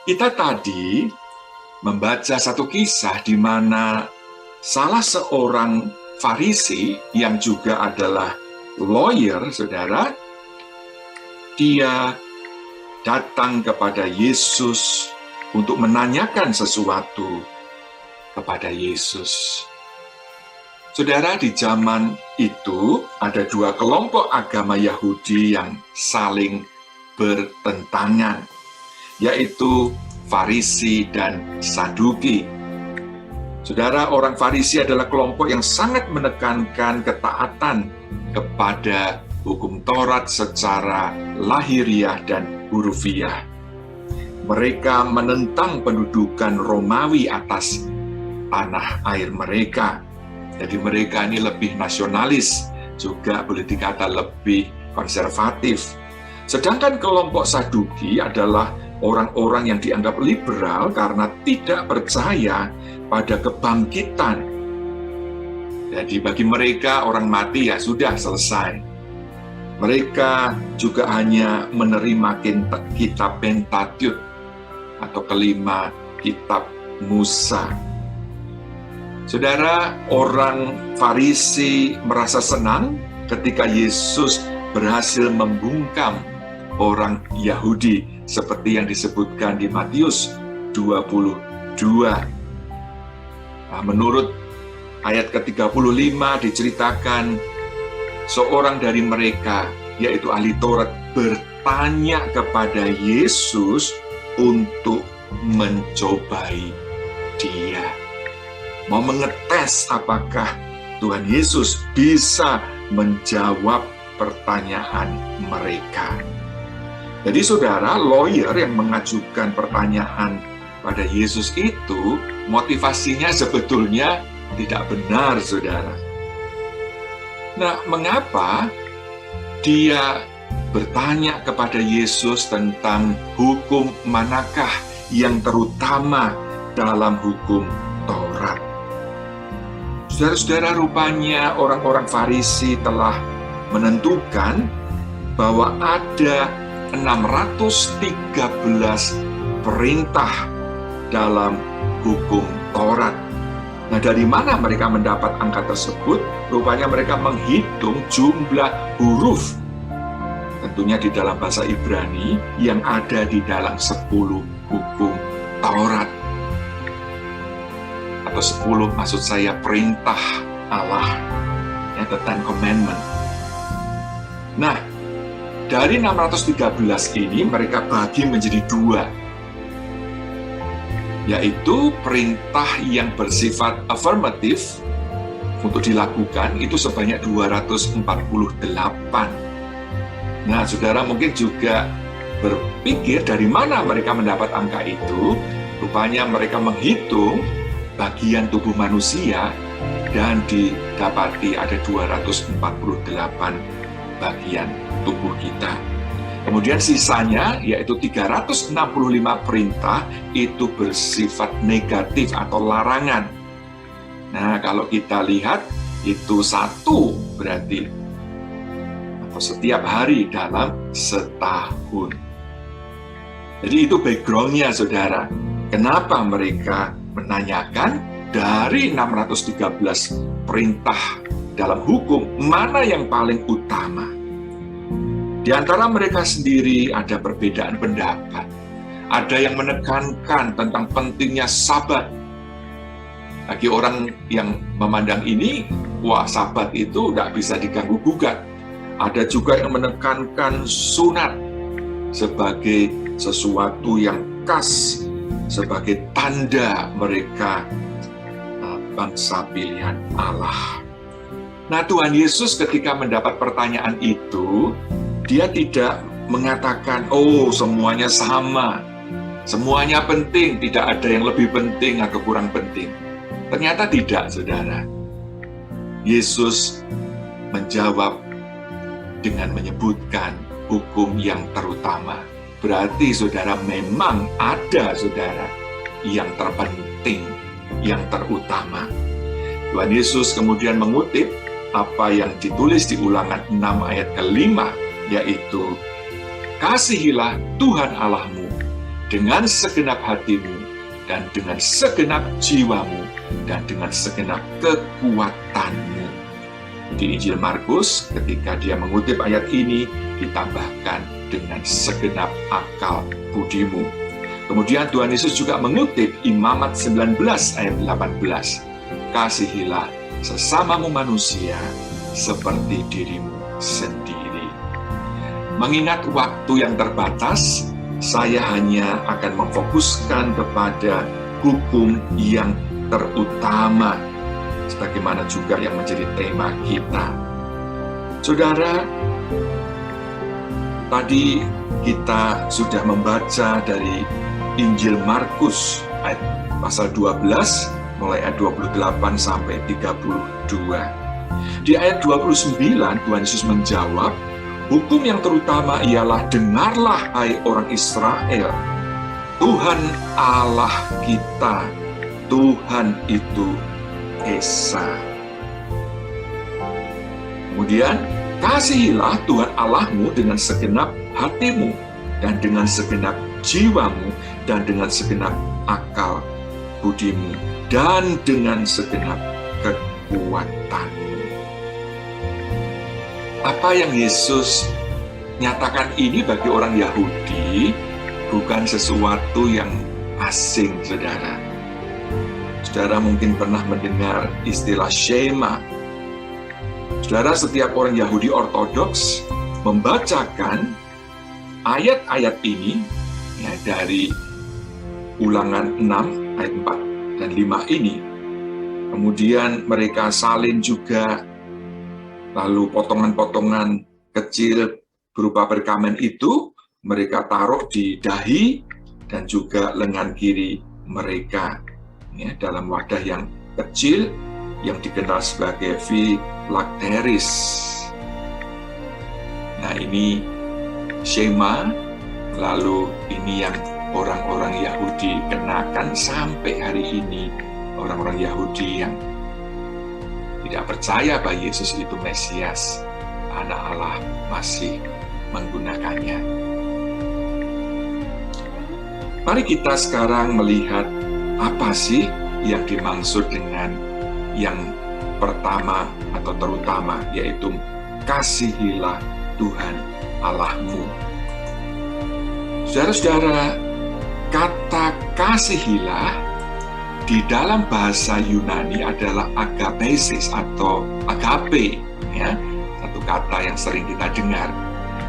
Kita tadi membaca satu kisah di mana salah seorang Farisi yang juga adalah lawyer, saudara, dia datang kepada Yesus untuk menanyakan sesuatu kepada Yesus. Saudara, di zaman itu ada dua kelompok agama Yahudi yang saling bertentangan, yaitu Farisi dan Saduki. Saudara, orang Farisi adalah kelompok yang sangat menekankan ketaatan kepada hukum Taurat secara lahiriah dan hurufiah. Mereka menentang pendudukan Romawi atas tanah air mereka. Jadi mereka ini lebih nasionalis, juga boleh dikata lebih konservatif. Sedangkan kelompok Saduki adalah orang-orang yang dianggap liberal karena tidak percaya pada kebangkitan. Jadi bagi mereka orang mati ya sudah selesai. Mereka juga hanya menerima kitab Pentateuch atau kelima kitab Musa. Saudara, orang Farisi merasa senang ketika Yesus berhasil membungkam orang Yahudi seperti yang disebutkan di Matius 22. Menurut ayat ke-35 diceritakan seorang dari mereka, yaitu ahli Taurat, bertanya kepada Yesus untuk mencobai dia. Mau mengetes apakah Tuhan Yesus bisa menjawab pertanyaan mereka. Jadi saudara, lawyer yang mengajukan pertanyaan pada Yesus itu, motivasinya sebetulnya tidak benar, saudara. Nah, mengapa dia bertanya kepada Yesus tentang hukum manakah yang terutama dalam hukum Taurat? Saudara-saudara, rupanya orang-orang Farisi telah menentukan bahwa ada 613 perintah dalam hukum Taurat. Nah, dari mana mereka mendapat angka tersebut? Rupanya mereka menghitung jumlah huruf, tentunya di dalam bahasa Ibrani, yang ada di dalam 10 hukum Taurat. Atau 10, maksud saya perintah Allah, ya, the Ten Commandment. Nah, dari 613 ini mereka bagi menjadi dua, yaitu perintah yang bersifat afirmatif untuk dilakukan itu sebanyak 248. Nah, saudara mungkin juga berpikir dari mana mereka mendapat angka itu. Rupanya mereka menghitung bagian tubuh manusia dan didapati ada 248 bagian tubuh kita. Kemudian sisanya, yaitu 365 perintah, itu bersifat negatif atau larangan. Nah, kalau kita lihat, itu satu berarti, atau setiap hari dalam setahun. Jadi itu background-nya, saudara. Kenapa mereka menanyakan dari 613 perintah dalam hukum, mana yang paling utama? Di antara mereka sendiri ada perbedaan pendapat. Ada yang menekankan tentang pentingnya Sabat. Bagi orang yang memandang ini, wah, Sabat itu tidak bisa diganggu-gugat. Ada juga yang menekankan sunat sebagai sesuatu yang khas, sebagai tanda mereka bangsa pilihan Allah. Nah, Tuhan Yesus ketika mendapat pertanyaan itu, dia tidak mengatakan, oh semuanya sama, semuanya penting, tidak ada yang lebih penting atau kurang penting. Ternyata tidak, saudara. Yesus menjawab dengan menyebutkan hukum yang terutama. Berarti, saudara, memang ada, saudara, yang terpenting, yang terutama. Tuhan Yesus kemudian mengutip apa yang ditulis di Ulangan 6 ayat ke-5, yaitu, kasihilah Tuhan Allahmu dengan segenap hatimu, dan dengan segenap jiwamu, dan dengan segenap kekuatanmu. Di Injil Markus, ketika dia mengutip ayat ini, ditambahkan dengan segenap akal budimu. Kemudian Tuhan Yesus juga mengutip Imamat 19 ayat 18. Kasihilah sesamamu manusia seperti dirimu sendiri. Mengingat waktu yang terbatas, saya hanya akan memfokuskan kepada hukum yang terutama, sebagaimana juga yang menjadi tema kita. Saudara, tadi kita sudah membaca dari Injil Markus ayat pasal 12, mulai ayat 28 sampai 32. Di ayat 29, Tuhan Yesus menjawab, hukum yang terutama ialah, dengarlah hai orang Israel, Tuhan Allah kita, Tuhan itu Esa. Kemudian, kasihilah Tuhan Allahmu dengan segenap hatimu, dan dengan segenap jiwamu, dan dengan segenap akal budimu, dan dengan segenap kekuatanmu. Apa yang Yesus nyatakan ini bagi orang Yahudi bukan sesuatu yang asing, saudara. Saudara mungkin pernah mendengar istilah Shema. Saudara, setiap orang Yahudi Ortodoks membacakan ayat-ayat ini ya, dari Ulangan 6 ayat 4 dan 5 ini. Kemudian mereka salin juga, lalu potongan-potongan kecil berupa perkamen itu mereka taruh di dahi dan juga lengan kiri mereka ya, dalam wadah yang kecil yang dikenal sebagai phylacteries. Nah, ini Shema, lalu ini yang orang-orang Yahudi kenakan sampai hari ini. Orang-orang Yahudi yang tidak percaya bahwa Yesus itu Mesias, Anak Allah, masih menggunakannya. Mari kita sekarang melihat apa sih yang dimaksud dengan yang pertama atau terutama, yaitu kasihilah Tuhan Allahmu. Saudara-saudara, kata kasihilah di dalam bahasa Yunani adalah agapesis atau agape, ya, satu kata yang sering kita dengar.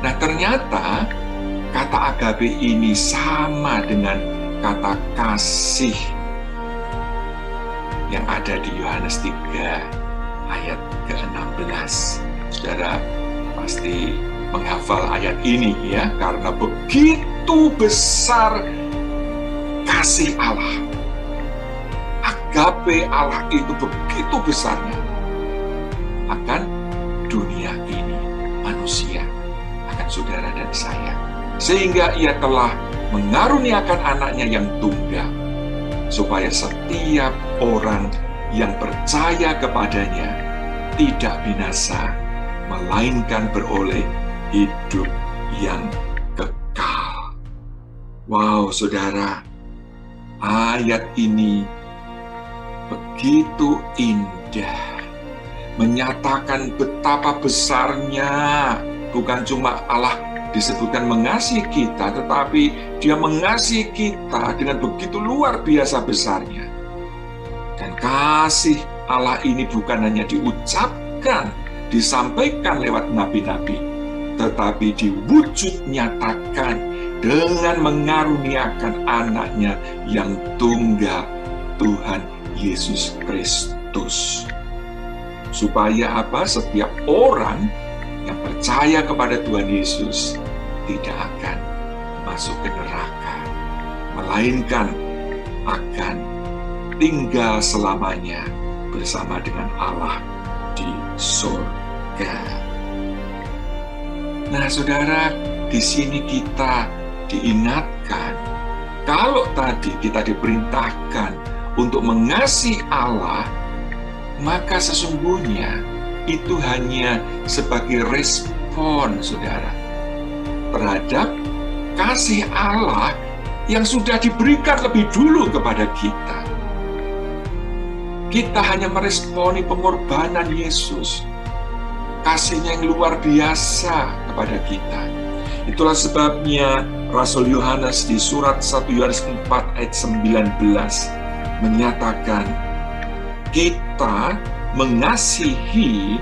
Nah, ternyata kata agape ini sama dengan kata kasih yang ada di Yohanes 3 ayat ke-16. Saudara pasti menghafal ayat ini ya, karena begitu besar kasih Allah. Agape Allah itu begitu besarnya akan dunia ini, manusia, akan saudara dan saya, sehingga ia telah mengaruniakan anaknya yang tunggal, supaya setiap orang yang percaya kepadanya tidak binasa, melainkan beroleh hidup yang kekal. Wow, saudara, ayat ini begitu indah, menyatakan betapa besarnya, bukan cuma Allah disebutkan mengasihi kita, tetapi Dia mengasihi kita dengan begitu luar biasa besarnya. Dan kasih Allah ini bukan hanya diucapkan, disampaikan lewat nabi-nabi, tetapi diwujud nyatakan dengan mengaruniakan anaknya yang tunggal, Tuhan Yesus Kristus. Supaya apa? Setiap orang yang percaya kepada Tuhan Yesus tidak akan masuk ke neraka, melainkan akan tinggal selamanya bersama dengan Allah di surga. Nah, saudara, di sini kita diingatkan, kalau tadi kita diperintahkan untuk mengasihi Allah, maka sesungguhnya itu hanya sebagai respon, saudara, terhadap kasih Allah yang sudah diberikan lebih dulu kepada kita. Kita hanya meresponi pengorbanan Yesus, kasih-Nya yang luar biasa kepada kita. Itulah sebabnya Rasul Yohanes di surat 1 Yohanes 4 ayat 19 menyatakan, kita mengasihi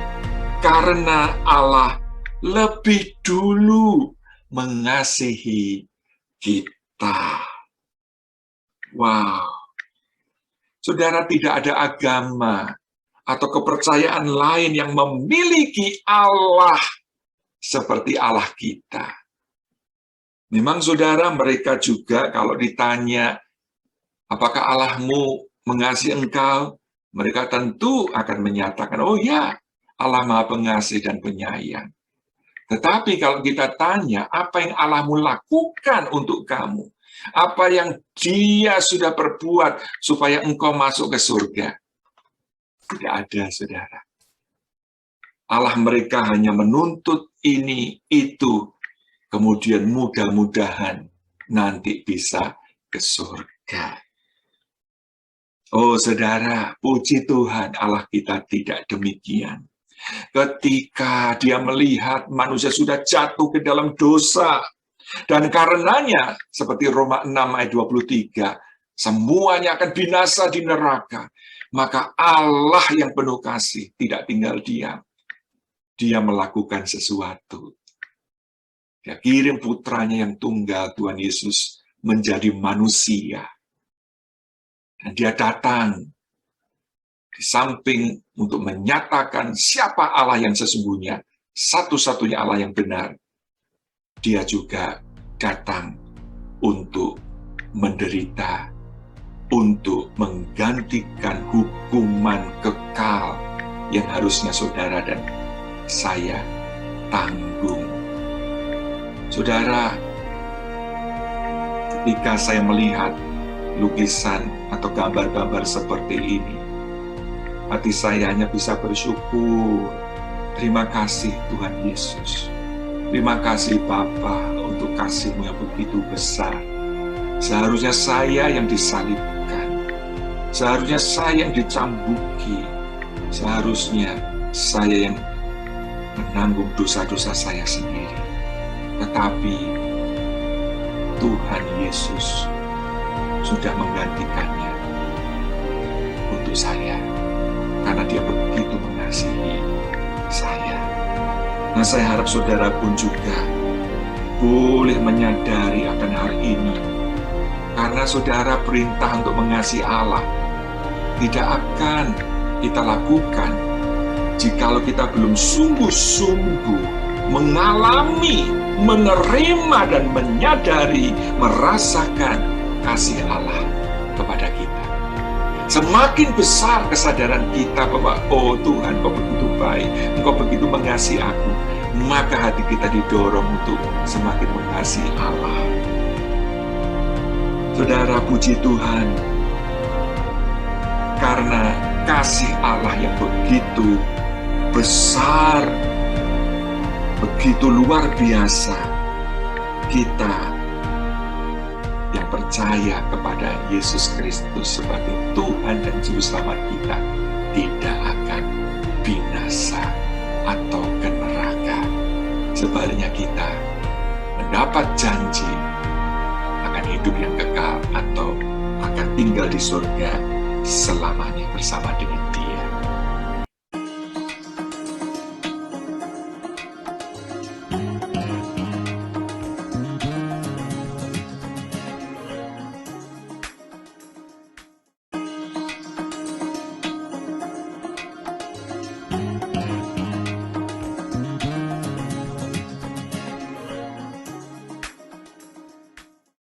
karena Allah lebih dulu mengasihi kita. Wow. Saudara, tidak ada agama atau kepercayaan lain yang memiliki Allah seperti Allah kita. Memang saudara, mereka juga kalau ditanya, apakah Allahmu mengasihi engkau? Mereka tentu akan menyatakan, oh ya, Allah Maha Pengasih dan Penyayang. Tetapi kalau kita tanya, apa yang Allahmu lakukan untuk kamu? Apa yang Dia sudah perbuat supaya engkau masuk ke surga? Tidak ada, saudara. Allah mereka hanya menuntut ini, itu, kemudian mudah-mudahan nanti bisa ke surga. Oh, saudara, puji Tuhan, Allah kita tidak demikian. Ketika Dia melihat manusia sudah jatuh ke dalam dosa, dan karenanya, seperti Roma 6 ayat 23, semuanya akan binasa di neraka. Maka Allah yang penuh kasih tidak tinggal diam. Dia melakukan sesuatu. Dia kirim putranya yang tunggal, Tuhan Yesus, menjadi manusia. Dan Dia datang di samping untuk menyatakan siapa Allah yang sesungguhnya, satu-satunya Allah yang benar. Dia juga datang untuk menderita, untuk menggantikan hukuman kekal yang harusnya saudara dan saya tanggung. Saudara, ketika saya melihat lukisan atau gambar-gambar seperti ini, hati saya hanya bisa bersyukur. Terima kasih Tuhan Yesus. Terima kasih Bapa untuk kasih-Mu yang begitu besar. Seharusnya saya yang disalibkan. Seharusnya saya yang dicambuki. Seharusnya saya yang menanggung dosa-dosa saya sendiri. Tetapi Tuhan Yesus sudah menggantikannya untuk saya. Karena Dia begitu mengasihi saya. Nah, saya harap saudara pun juga boleh menyadari akan hal ini. Karena saudara, perintah untuk mengasihi Allah tidak akan kita lakukan jikalau kita belum sungguh-sungguh mengalami, menerima, dan menyadari, merasakan kasih Allah kepada kita. Semakin besar kesadaran kita bahwa, oh Tuhan, Engkau begitu baik, Engkau begitu mengasihi aku, maka hati kita didorong untuk semakin mengasihi Allah. Saudara, puji Tuhan, karena kasih Allah yang begitu besar, begitu luar biasa, kita yang percaya kepada Yesus Kristus sebagai Tuhan dan Juru Selamat kita tidak akan binasa atau ke neraka. Sebaliknya kita mendapat janji akan hidup yang kekal atau akan tinggal di surga selamanya bersama dengan